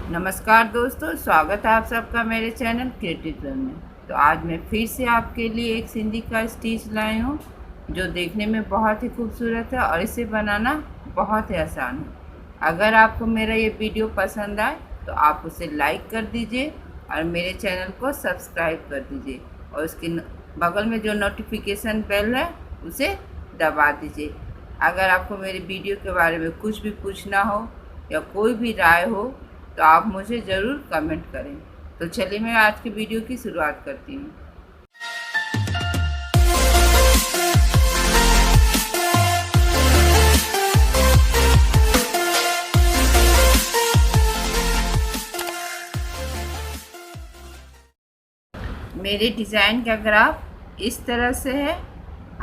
नमस्कार दोस्तों, स्वागत है आप सबका मेरे चैनल क्रिएटिव जोन में। तो आज मैं फिर से आपके लिए एक सिंधी का स्टिच लाई हूँ जो देखने में बहुत ही खूबसूरत है और इसे बनाना बहुत ही आसान है। अगर आपको मेरा ये वीडियो पसंद आए तो आप उसे लाइक कर दीजिए और मेरे चैनल को सब्सक्राइब कर दीजिए और उसके बगल में जो नोटिफिकेशन बेल है उसे दबा दीजिए। अगर आपको मेरे वीडियो के बारे में कुछ भी पूछना हो या कोई भी राय हो तो आप मुझे ज़रूर कमेंट करें। तो चलिए मैं आज की वीडियो की शुरुआत करती हूँ। मेरे डिज़ाइन का ग्राफ इस तरह से है।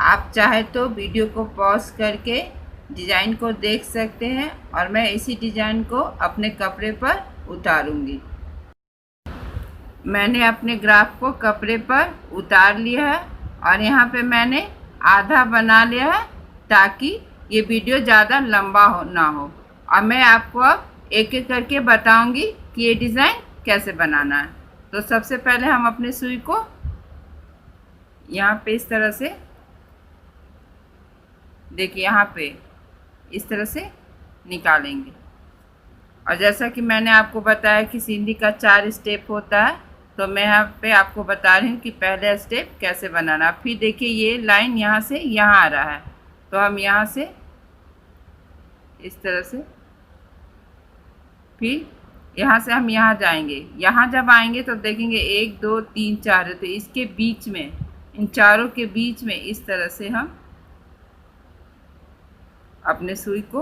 आप चाहे तो वीडियो को पॉज करके डिज़ाइन को देख सकते हैं और मैं इसी डिज़ाइन को अपने कपड़े पर उतारूंगी। मैंने अपने ग्राफ को कपड़े पर उतार लिया है और यहाँ पे मैंने आधा बना लिया है ताकि ये वीडियो ज़्यादा लंबा ना हो। और मैं आपको अब एक एक करके बताऊंगी कि ये डिज़ाइन कैसे बनाना है। तो सबसे पहले हम अपने सुई को यहाँ पे इस तरह से देखिए, यहाँ पे इस तरह से निकालेंगे। और जैसा कि मैंने आपको बताया कि सिंधी का 4 स्टेप होता है, तो मैं यहाँ पे आपको बता रही हूँ कि पहला स्टेप कैसे बनाना। फिर देखिए ये लाइन यहाँ से यहाँ आ रहा है, तो हम यहाँ से इस तरह से, फिर यहाँ से हम यहाँ जाएंगे। यहाँ जब आएंगे तो देखेंगे 1 2 3 4 है, तो इसके बीच में, इन चारों के बीच में इस तरह से हम अपने सुई को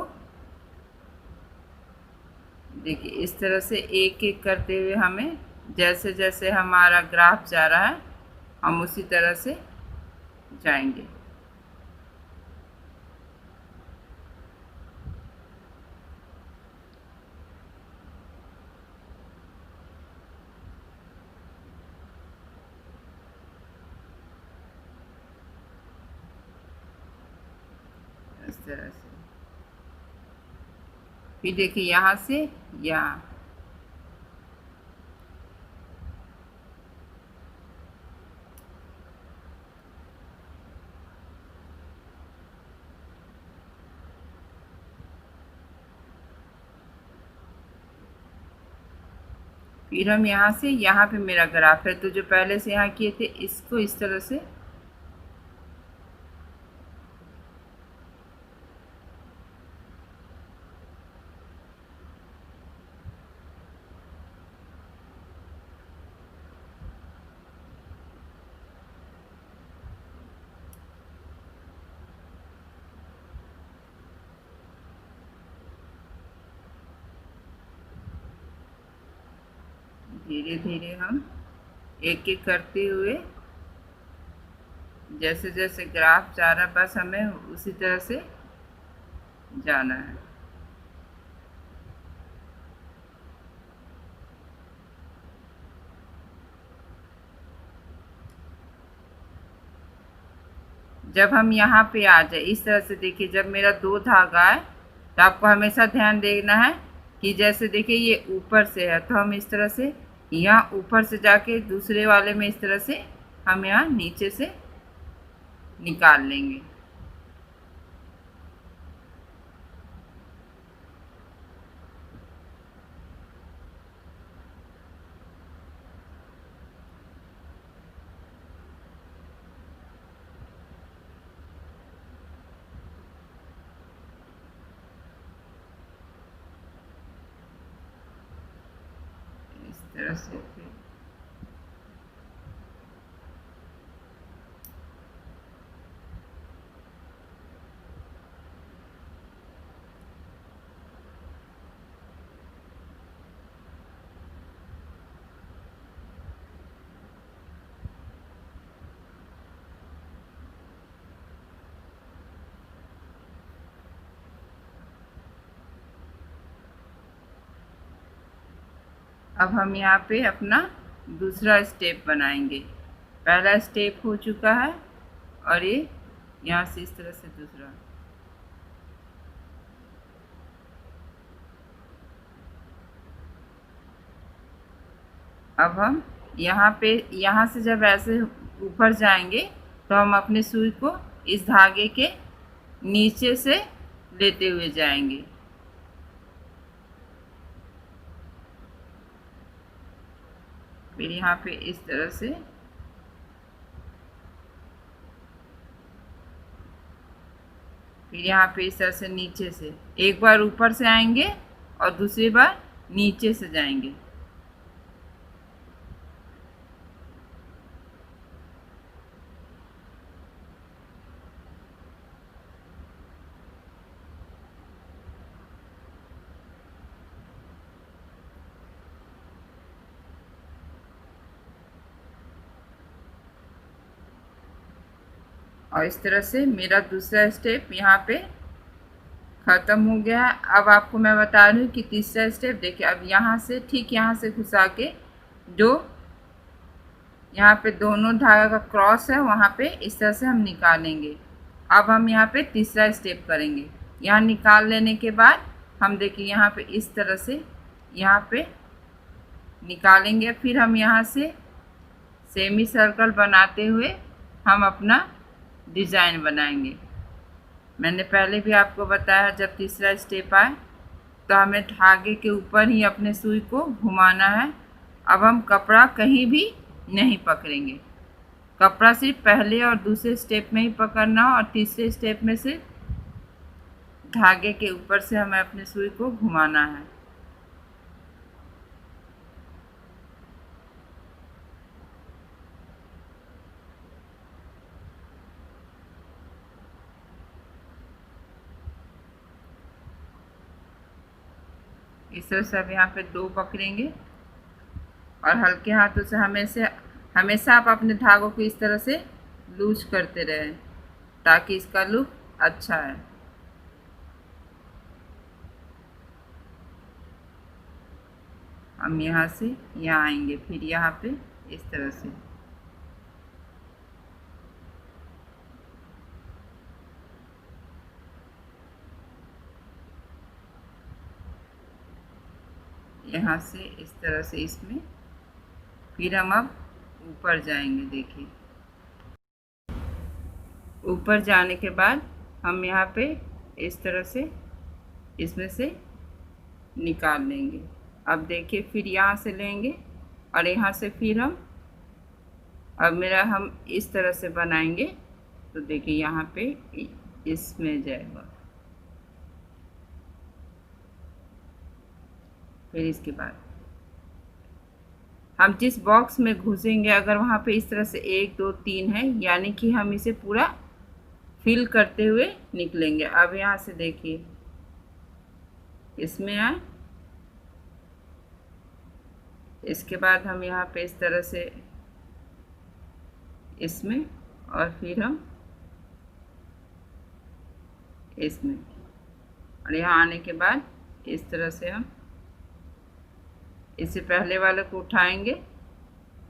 देखिए इस तरह से एक एक करते हुए हमें जैसे जैसे हमारा ग्राफ जा रहा है हम उसी तरह से जाएंगे। इस तरह से फिर देखिए यहाँ से यहाँ, फिर हम यहाँ से यहाँ पे मेरा ग्राफ है, तो जो पहले से यहाँ किए थे इसको इस तरह से धीरे धीरे हम एक एक करते हुए जैसे जैसे ग्राफ जा रहा बस हमें उसी तरह से जाना है। जब हम यहाँ पे आ जाए इस तरह से देखिए, जब मेरा 2 धागा है तो आपको हमेशा ध्यान देना है कि जैसे देखिए ये ऊपर से है तो हम इस तरह से यहाँ ऊपर से जाके दूसरे वाले में इस तरह से हम यहाँ नीचे से निकाल लेंगे। इस तरह से फिर अब हम यहाँ पे अपना दूसरा स्टेप बनाएंगे। पहला स्टेप हो चुका है और ये यहाँ से इस तरह से दूसरा, अब हम यहाँ से जब ऐसे ऊपर जाएंगे तो हम अपने सुई को इस धागे के नीचे से लेते हुए जाएंगे। फिर यहाँ पे इस तरह से फिर यहाँ पे इस तरह से नीचे से एक बार ऊपर से आएंगे और दूसरी बार नीचे से जाएंगे। और इस तरह से मेरा दूसरा स्टेप यहाँ पे ख़त्म हो गया है। अब आपको मैं बता रही हूँ कि तीसरा स्टेप देखिए। अब यहाँ से ठीक यहाँ से घुसा के जो यहाँ पे दोनों धागा का क्रॉस है वहाँ पे इस तरह से हम निकालेंगे। अब हम यहाँ पे तीसरा स्टेप करेंगे। यहाँ निकाल लेने के बाद हम देखिए यहाँ पे इस तरह से यहाँ पे निकालेंगे। फिर हम यहाँ से सेमी सर्कल बनाते हुए हम अपना डिज़ाइन बनाएंगे। मैंने पहले भी आपको बताया जब तीसरा स्टेप आए तो हमें धागे के ऊपर ही अपने सुई को घुमाना है। अब हम कपड़ा कहीं भी नहीं पकड़ेंगे, कपड़ा सिर्फ पहले और दूसरे स्टेप में ही पकड़ना और तीसरे स्टेप में से धागे के ऊपर से हमें अपने सुई को घुमाना है। इस तरह से अब यहाँ पे 2 पकड़ेंगे और हल्के हाथों से हमेशा आप अपने धागों को इस तरह से लूज करते रहें ताकि इसका लुक अच्छा है। हम यहाँ से यहाँ आएंगे, फिर यहाँ पे इस तरह से यहाँ से इस तरह से इसमें फिर हम अब ऊपर जाएंगे। देखिए ऊपर जाने के बाद हम यहाँ पे इस तरह से इसमें से निकाल लेंगे। अब देखिए फिर यहाँ से लेंगे और यहाँ से फिर हम इस तरह से बनाएंगे। तो देखिए यहाँ पे इसमें जाएगा। फिर इसके बाद हम जिस बॉक्स में घुसेंगे अगर वहाँ पे इस तरह से 1 2 3 है यानी कि हम इसे पूरा फिल करते हुए निकलेंगे। अब यहाँ से देखिए इसमें आए, इसके बाद हम यहाँ पे इस तरह से इसमें और फिर हम इसमें और यहाँ आने के बाद इस तरह से हम इससे पहले वाले को उठाएंगे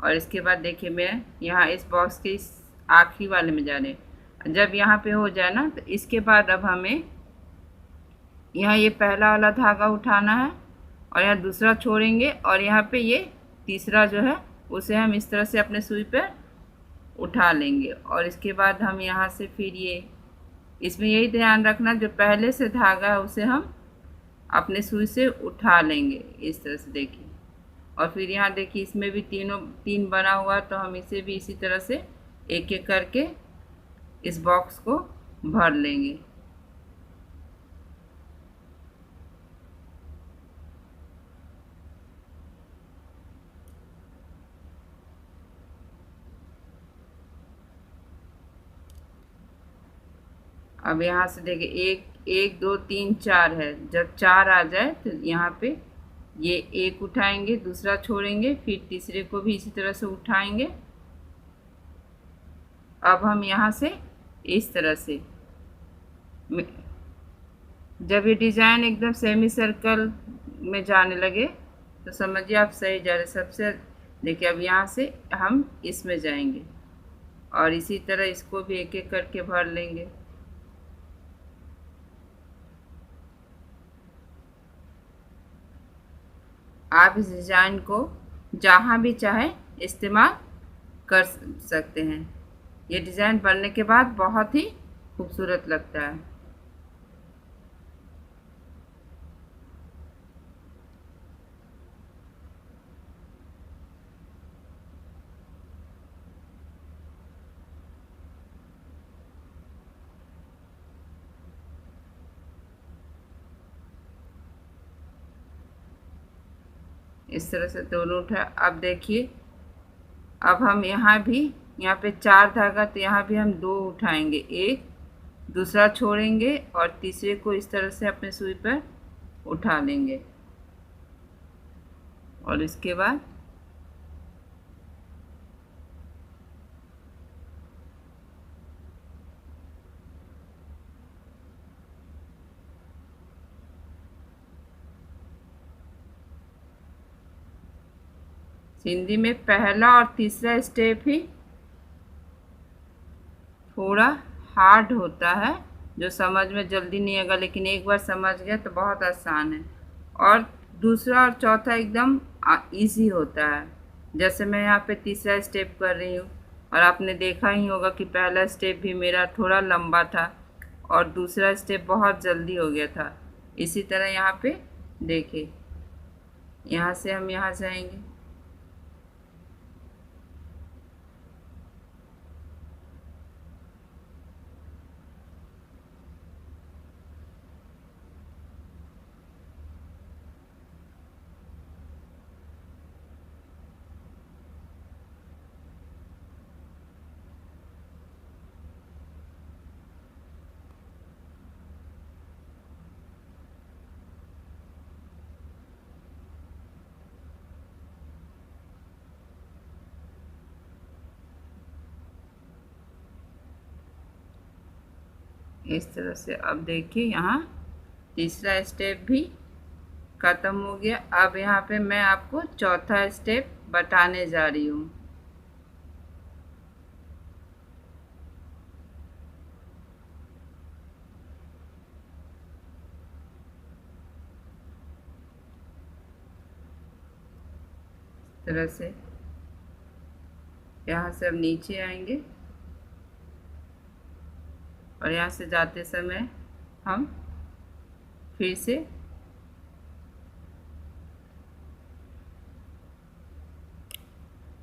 और इसके बाद देखिए मैं यहाँ इस बॉक्स के इस आखिरी वाले में जा रहे हैं। जब यहाँ पे हो जाए ना तो इसके बाद अब हमें यहाँ ये पहला वाला धागा उठाना है और यहाँ दूसरा छोड़ेंगे और यहाँ पे ये तीसरा जो है उसे हम इस तरह से अपने सुई पर उठा लेंगे। और इसके बाद हम यहाँ से फिर ये इसमें यही ध्यान रखना जो पहले से धागा है उसे हम अपने सुई से उठा लेंगे इस तरह से। देखिए और फिर यहाँ देखिए इसमें भी 3 बना हुआ तो हम इसे भी इसी तरह से एक एक करके इस बॉक्स को भर लेंगे। अब यहाँ से देखिए 1 2 3 4 है। जब 4 आ जाए तो यहाँ पे ये एक उठाएंगे, दूसरा छोड़ेंगे, फिर तीसरे को भी इसी तरह से उठाएंगे। अब हम यहाँ से इस तरह से जब ये डिज़ाइन एकदम सेमी सर्कल में जाने लगे तो समझिए आप सही जा रहे। सबसे देखिए अब यहाँ से हम इसमें जाएंगे और इसी तरह इसको भी एक एक करके भर लेंगे। आप इस डिज़ाइन को जहाँ भी चाहे इस्तेमाल कर सकते हैं। ये डिज़ाइन बनने के बाद बहुत ही खूबसूरत लगता है। इस तरह से दोनों उठा। अब देखिए, अब हम यहाँ पे 4 धागा, तो यहाँ भी हम 2 उठाएंगे, एक दूसरा छोड़ेंगे और तीसरे को इस तरह से अपने सुई पर उठा लेंगे। और इसके बाद सिंधी में पहला और तीसरा स्टेप ही थोड़ा हार्ड होता है, जो समझ में जल्दी नहीं आएगा, लेकिन एक बार समझ गया तो बहुत आसान है। और दूसरा और चौथा एकदम इजी होता है। जैसे मैं यहाँ पे तीसरा स्टेप कर रही हूँ, और आपने देखा ही होगा कि पहला स्टेप भी मेरा थोड़ा लंबा था और दूसरा स्टेप बहुत जल्दी हो गया था। इसी तरह यहाँ पे देखिए, यहाँ से हम यहाँ जाएंगे, इस तरह से। अब देखिए, यहाँ तीसरा स्टेप भी ख़त्म हो गया। अब यहाँ पे मैं आपको चौथा स्टेप बताने जा रही हूँ। इस तरह से यहाँ से अब नीचे आएंगे, और यहाँ से जाते समय हम फिर से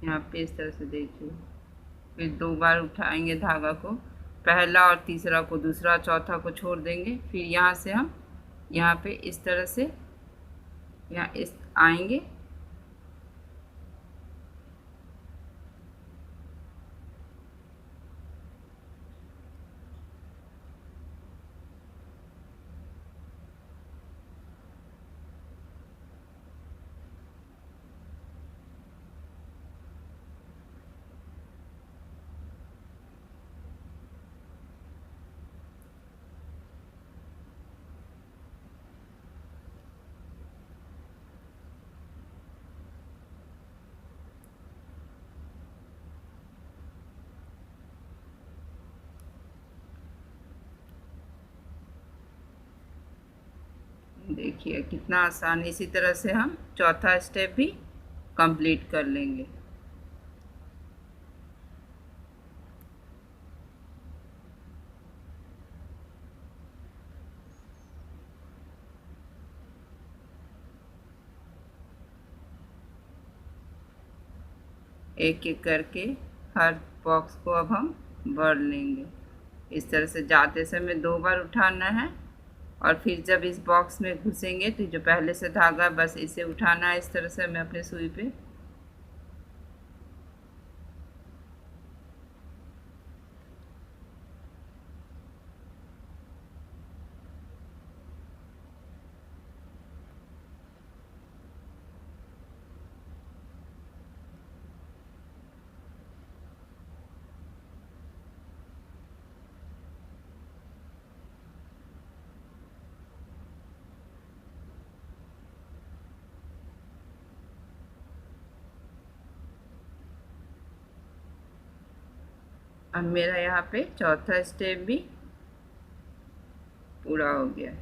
यहाँ पे इस तरह से देखिए, फिर 2 बार उठाएंगे धागा को, पहला और तीसरा को, दूसरा चौथा को छोड़ देंगे। फिर यहाँ से हम यहाँ पे इस तरह से यहाँ इस आएंगे, देखिए कितना आसान। इसी तरह से हम चौथा स्टेप भी कंप्लीट कर लेंगे। एक एक करके हर बॉक्स को अब हम भर लेंगे। इस तरह से जाते समय 2 बार उठाना है, और फिर जब इस बॉक्स में घुसेंगे तो जो पहले से धागा, बस इसे उठाना है इस तरह से मैं अपने सुई पे। अब मेरा यहाँ पे चौथा स्टेप भी पूरा हो गया।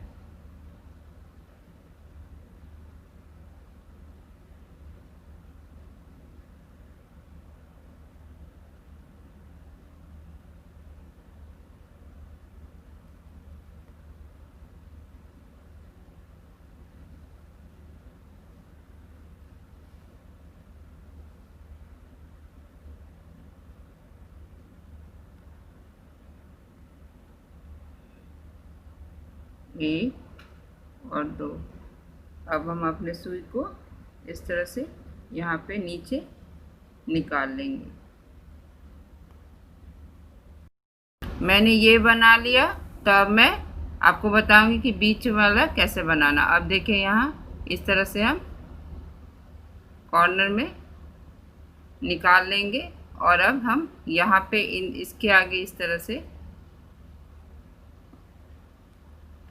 1 और 2। अब हम अपने सुई को इस तरह से यहाँ पे नीचे निकाल लेंगे। मैंने ये बना लिया, तो अब मैं आपको बताऊंगी कि बीच वाला कैसे बनाना। अब देखिए यहाँ इस तरह से हम कॉर्नर में निकाल लेंगे और अब हम यहाँ पे इसके आगे इस तरह से,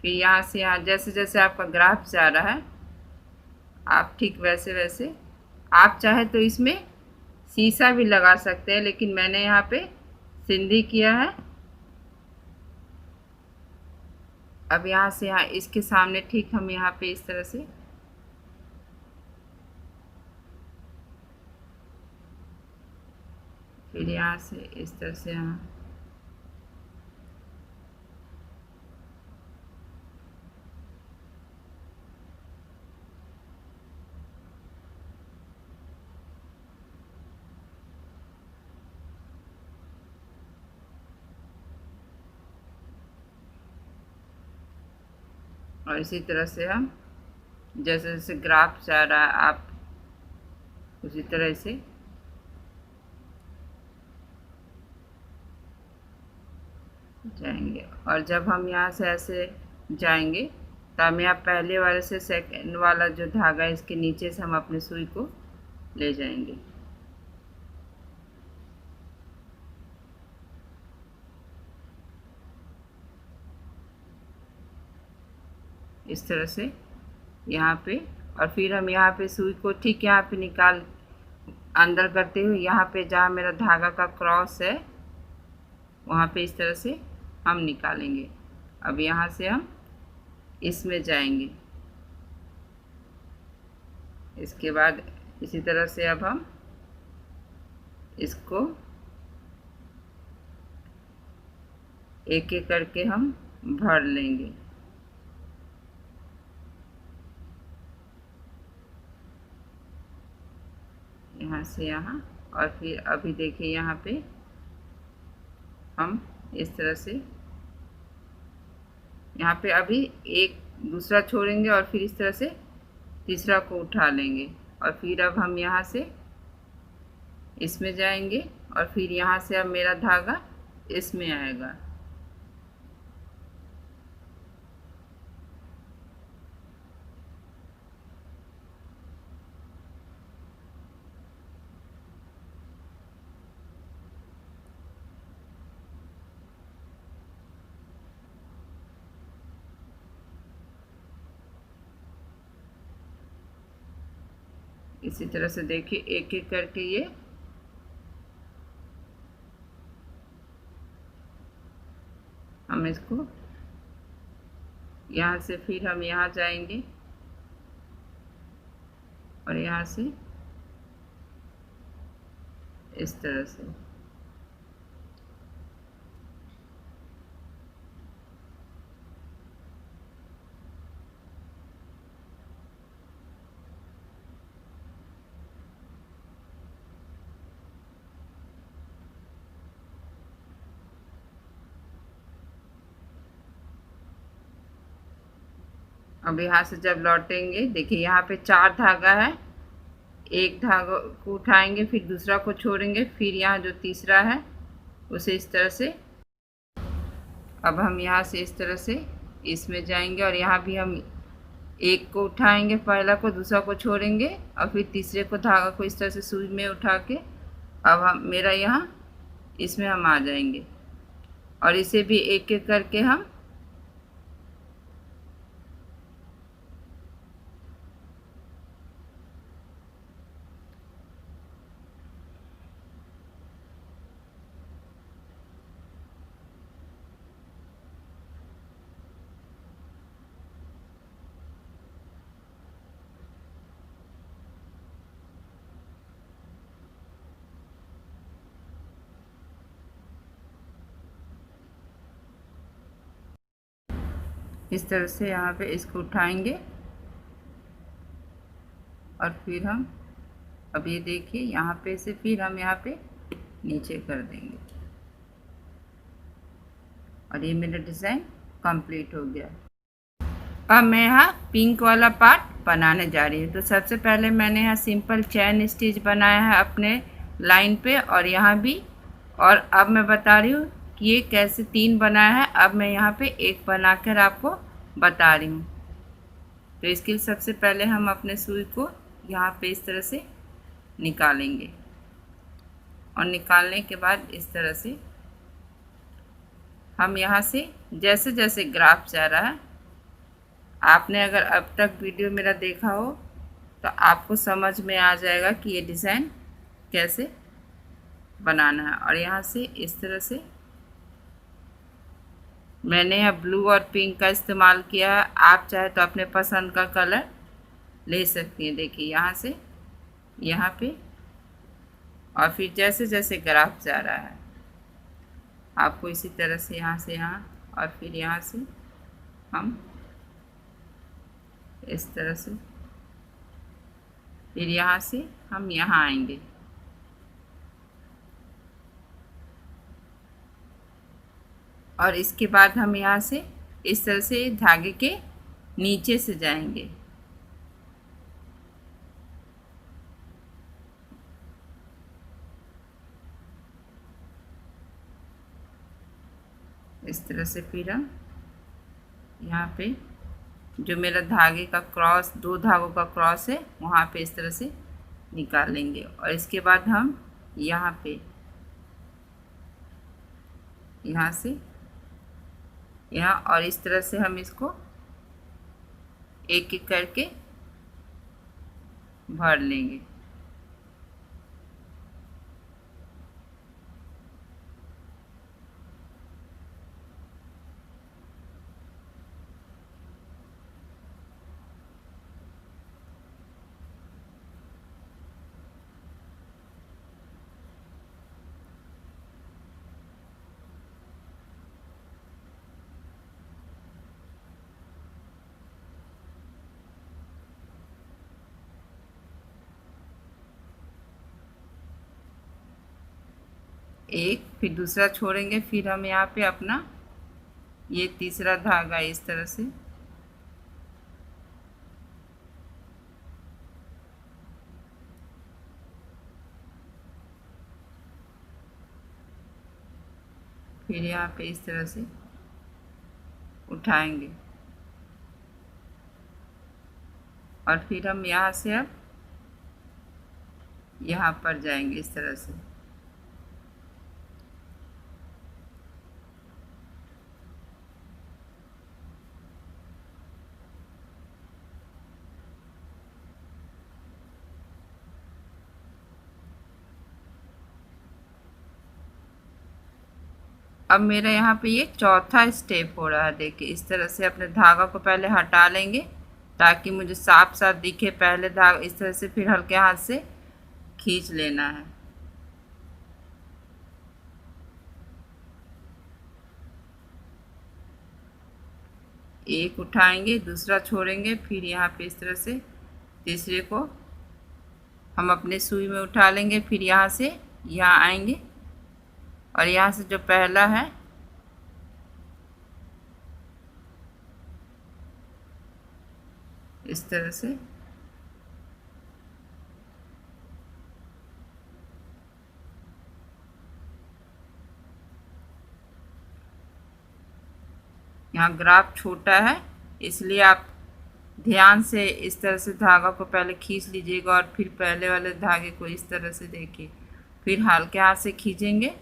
फिर यहाँ से यहाँ जैसे जैसे आपका ग्राफ जा रहा है आप ठीक वैसे वैसे, आप चाहे तो इसमें शीशा भी लगा सकते हैं, लेकिन मैंने यहाँ पे सिंधी किया है। अब यहाँ से यहाँ इसके सामने ठीक हम यहाँ पे इस तरह से फिर यहाँ से इस तरह से यहाँ और इसी तरह से हम जैसे जैसे ग्राफ जा रहा है आप उसी तरह से जाएंगे। और जब हम यहाँ से ऐसे जाएंगे तो हम यहाँ पहले वाले से सेकंड वाला जो धागा है इसके नीचे से हम अपने सुई को ले जाएंगे। इस तरह से यहाँ पे, और फिर हम यहाँ पे सुई को ठीक यहाँ पे निकाल अंदर करते हुए यहाँ पे जहाँ मेरा धागा का क्रॉस है वहाँ पे इस तरह से हम निकालेंगे। अब यहाँ से हम इसमें जाएंगे। इसके बाद इसी तरह से अब हम इसको एक एक करके हम भर लेंगे। यहाँ से यहाँ, और फिर अभी देखिए यहाँ पे हम इस तरह से यहाँ पे अभी एक दूसरा छोड़ेंगे और फिर इस तरह से तीसरा को उठा लेंगे। और फिर अब हम यहाँ से इसमें जाएंगे और फिर यहाँ से अब मेरा धागा इसमें आएगा। इसी तरह से देखिए एक एक करके ये हम इसको यहाँ से फिर हम यहाँ जाएंगे और यहाँ से इस तरह से अब यहाँ से जब लौटेंगे देखिए यहाँ पे 4 धागा है, एक धागा को उठाएंगे फिर दूसरा को छोड़ेंगे, फिर यहाँ जो तीसरा है उसे इस तरह से, अब हम यहाँ से इस तरह से इसमें जाएंगे और यहाँ भी हम एक को उठाएंगे, पहला को दूसरा को छोड़ेंगे और फिर तीसरे को धागा को इस तरह से सुई में उठा के अब हम मेरा यहाँ इसमें हम आ जाएंगे और इसे भी एक एक करके हम इस तरह से यहाँ पे इसको उठाएंगे और फिर हम अब ये देखिए यहाँ पे से फिर हम यहाँ पे नीचे कर देंगे और ये मेरा डिज़ाइन कंप्लीट हो गया। अब मैं यहाँ पिंक वाला पार्ट बनाने जा रही हूँ। तो सबसे पहले मैंने यहाँ सिंपल चैन स्टिच बनाया है अपने लाइन पे और यहाँ भी। और अब मैं बता रही हूँ कि ये कैसे 3 बनाया है। अब मैं यहाँ पे एक बनाकर आपको बता रही हूँ। तो इसके लिए सबसे पहले हम अपने सुई को यहाँ पे इस तरह से निकालेंगे और निकालने के बाद इस तरह से हम यहाँ से जैसे जैसे ग्राफ जा रहा है, आपने अगर अब तक वीडियो मेरा देखा हो तो आपको समझ में आ जाएगा कि ये डिज़ाइन कैसे बनाना है। और यहाँ से इस तरह से मैंने यहाँ ब्लू और पिंक का इस्तेमाल किया है। आप चाहे तो अपने पसंद का कलर ले सकती हैं। देखिए यहाँ से यहाँ पे और फिर जैसे जैसे ग्राफ जा रहा है आपको इसी तरह से यहाँ से यहाँ और फिर यहाँ से हम इस तरह से फिर यहाँ से हम यहाँ आएंगे। और इसके बाद हम यहाँ से इस तरह से धागे के नीचे से जाएंगे। इस तरह से फिर हम यहाँ पे जो मेरा धागे का क्रॉस 2 धागों का क्रॉस है वहाँ पे इस तरह से निकालेंगे। और इसके बाद हम यहाँ पे यहाँ से यहाँ और इस तरह से हम इसको एक एक करके भर लेंगे। एक फिर दूसरा छोड़ेंगे, फिर हम यहाँ पे अपना ये तीसरा धागा इस तरह से फिर यहाँ पे इस तरह से उठाएंगे और फिर हम यहाँ से अब यहाँ पर जाएंगे इस तरह से। अब मेरा यहाँ पे ये चौथा स्टेप हो रहा है। देखिए इस तरह से अपने धागा को पहले हटा लेंगे ताकि मुझे साफ साफ दिखे। पहले धागा इस तरह से फिर हल्के हाथ से खींच लेना है। एक उठाएंगे, दूसरा छोड़ेंगे, फिर यहाँ पे इस तरह से तीसरे को हम अपने सुई में उठा लेंगे, फिर यहाँ से यहाँ आएंगे और यहाँ से जो पहला है इस तरह से यहाँ ग्राफ छोटा है इसलिए आप ध्यान से इस तरह से धागा को पहले खींच लीजिएगा और फिर पहले वाले धागे को इस तरह से देखिए, फिर हल्के हाथ से खींचेंगे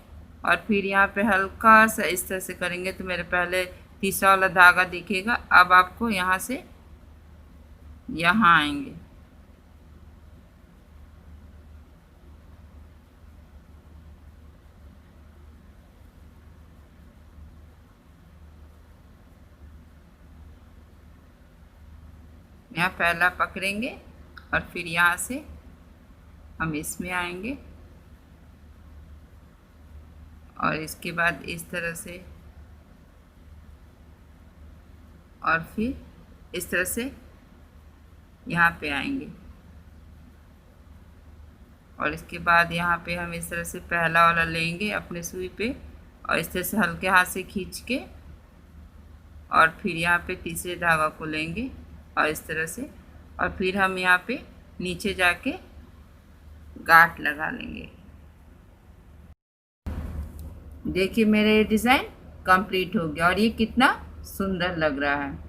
और फिर यहाँ पे हल्का सा इस तरह से करेंगे तो मेरे पहले तीसरा वाला धागा दिखेगा। अब आपको यहाँ से यहाँ आएंगे यहाँ पहला पकड़ेंगे और फिर यहाँ से हम इसमें आएंगे और इसके बाद इस तरह से और फिर इस तरह से यहाँ पे आएंगे और इसके बाद यहाँ पे हम इस तरह से पहला वाला लेंगे अपने सुई पे और इस तरह से हल्के हाथ से खींच के और फिर यहाँ पे तीसरे धागा को लेंगे और इस तरह से, और फिर हम यहाँ पे नीचे जाके गांठ लगा लेंगे। देखिए मेरा ये डिज़ाइन कंप्लीट हो गया और ये कितना सुंदर लग रहा है।